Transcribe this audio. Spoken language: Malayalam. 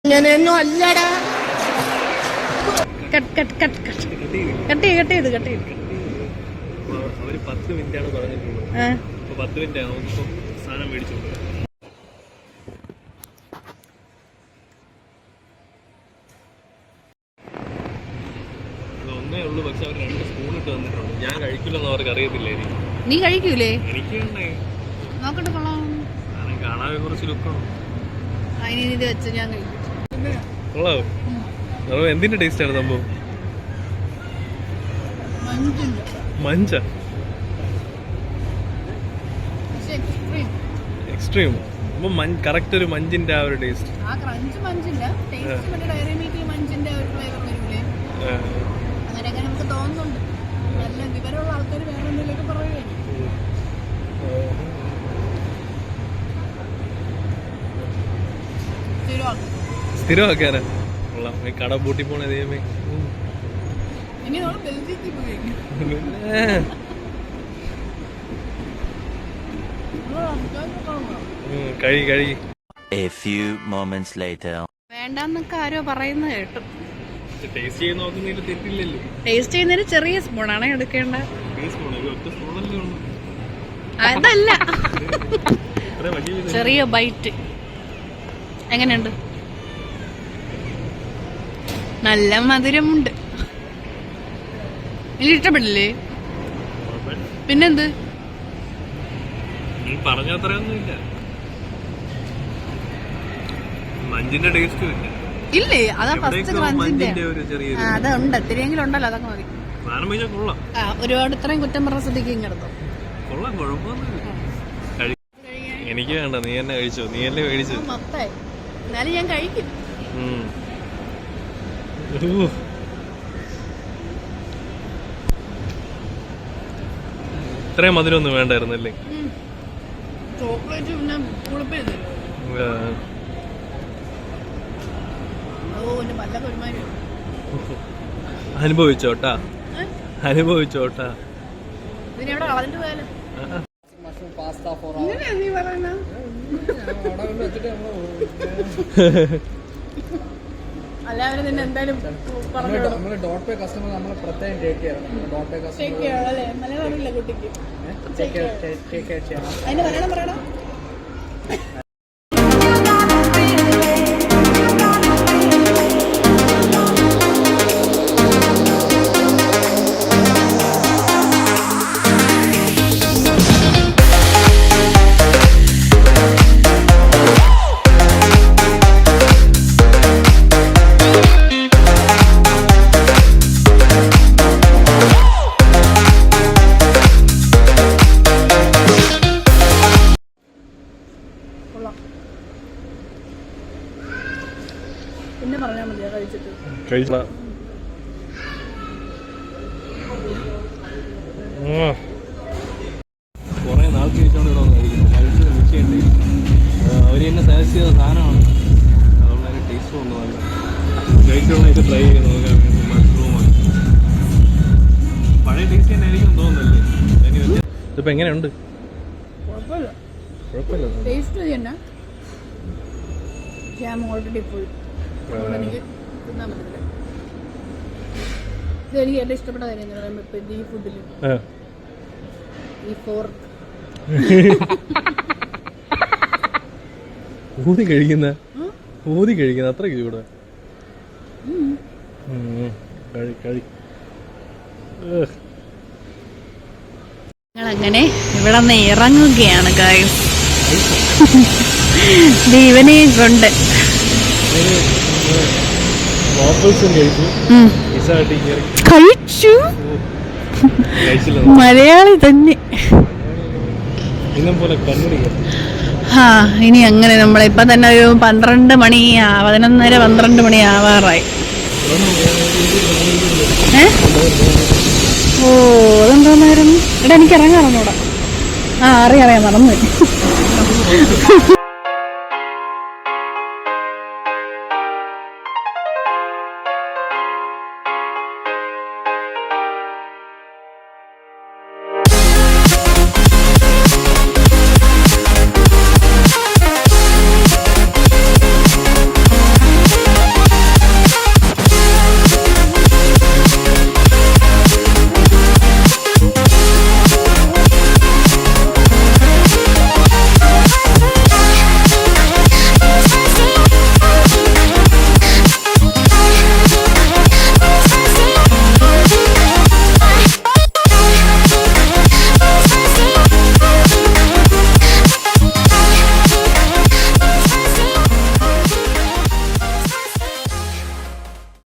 ഇങ്ങനെയൊന്നും അല്ലടാ. അവര് 10 മിനിറ്റാണ് പറഞ്ഞിട്ടുള്ളത്. 10 മിനിറ്റ് ആകുമ്പോൾ സാധനം മേടിച്ചു. ഒന്നേ ഉള്ളൂ, പക്ഷെ അവർ 2 സ്പൂൺ ഇട്ട് തന്നിട്ടുണ്ട്. ഞാൻ കഴിക്കില്ലെന്ന് അവർക്ക് അറിയത്തില്ലേ. നീ കഴിക്കൂലേ? എനിക്ക് നോക്കട്ടെ, കൊള്ളാം. കാണാൻ കുറച്ച് ലുക്കാണ്. അതിന് വെച്ച് ഞാൻ കഴിക്കും. കൊള്ളാവോ? എന്തിന്റെ ടേസ്റ്റ് ആണ് സംഭവം? മഞ്ച എക്സ്ട്രീം. അപ്പൊ കറക്റ്റ് ഒരു മഞ്ചിന്റെ ആ ഒരു ടേസ്റ്റ്. നമുക്ക് തോന്നുന്നുണ്ട്. നല്ല വിവരമുള്ള ആൾക്കാർ വേറെ എന്തെങ്കിലുമൊക്കെ പറയുകയാണ്. സ്ഥിരമാക്കാനാ കൊള്ളാം. കട പൂട്ടി പോണ ദൈവമേ. കഴി. A few moments later. വേണ്ടെന്നൊക്കെ ആരോ പറയുന്നത് കേട്ടു. ടേസ്റ്റ് ചെയ്ത് നോക്കുന്നതിന് തെറ്റില്ലല്ലോ. ടേസ്റ്റ് ചെയ്യുന്നതിന് ചെറിയ സ്പൂണാണ് എടുക്കേണ്ട. അതല്ല, ചെറിയ ബൈറ്റ്. എങ്ങനെയുണ്ട്? നല്ല മധുരമുണ്ട്. എനിക്ക് ഇഷ്ടപ്പെട്ടില്ലേ? പിന്നെന്ത് പറഞ്ഞത്രയൊന്നുമില്ല. മഞ്ചിന്റെ ടേസ്റ്റും ഇല്ല. ഇല്ലേ? അതാ ഫസ്റ്റ് ക്രഞ്ചിന്റെ അതുണ്ട്. ഇത്തിരിയെങ്കിലും ഉണ്ടല്ലോ, അതൊക്കെ മതി. ഒരുപാട് ഇത്രയും കുറ്റം പറഞ്ഞ സ്ഥിതിക്ക് ഇങ്ങെടുത്തോ. കൊള്ളാം, കുഴപ്പമൊന്നുമില്ല. എനിക്ക് വേണ്ട, നീ തന്നെ കഴിച്ചോ. നീ അല്ലേ മേടിച്ചു. എന്നാലും ഞാൻ കഴിക്കും. ഇത്രയും മധുരം ഒന്നും വേണ്ടായിരുന്നല്ലേ? ചോക്ലേറ്റ് പിന്നെ പുളിപ്പേത്. അനുഭവിച്ചോട്ടാ, അനുഭവിച്ചോട്ടാ. ഇതിനെവിടെ കളഞ്ഞിട്ട് പോയാലും എല്ലാവരും തന്നെ എന്തായാലും ഡോട്ട് പേ കസ്റ്റമർ നമ്മൾ പ്രത്യേകം ടേക്ക് ചെയ്യണം. ഡോട്ട് പേ കസ്റ്റമർ അല്ലേ? മലയാളം അറിയില്ല കുട്ടിക്ക്. അതിന് മലയാളം പറയണം. പിന്നെ പറഞ്ഞാൽ മതിയാ കഴിച്ചിട്ട്. കുറെ നാൾ കഴിച്ചോണ്ട് കഴിച്ചത് മിച്ചയുണ്ട്. അവര് തന്നെ സജസ്റ്റ് ചെയ്ത സാധനമാണ്. അതുകൊണ്ട് അതിന് ടേസ്റ്റ് കൊണ്ട് നല്ല കഴിച്ചോണ്ട് ഇത് ട്രൈ ചെയ്ത് നോക്കാം. മഷ്റൂമാണ് പഴയ ടേസ്റ്റ് തന്നെ ആയിരിക്കും തോന്നുന്നല്ലേ? ഇതിപ്പോ എങ്ങനെയുണ്ട്? കുഴപ്പമില്ല, ടേസ്റ്റ് തന്നെ. Already full. എനിക്ക് തിന്നാൻ പറ്റില്ല. ഇത് എനിക്ക് ഏറ്റവും ഇഷ്ടപ്പെട്ട കാര്യം എന്താ പറയുക, ഈ ഫുഡിൽ ഈ ഫോർക്ക് ഊതി കഴിക്കുന്ന അത്രയ്ക്ക് ഇവിടെ ഞങ്ങളങ്ങനെ ഇവിടെ നിന്ന് ഇറങ്ങുകയാണ് ഗായ്സ്. ദീവനെയും കൊണ്ട് കഴിച്ചു. മലയാളി തന്നെ. ഇനി അങ്ങനെ നമ്മളിപ്പോ തന്നെ ഒരു 12 മണി 11:30 മണി ആവാറായി. ഓ, അതെന്തായിരുന്നു? ഇവിടെ എനിക്ക് ഇറങ്ങാറുണ്ടൂടാ. അറിയാം, മറന്നു.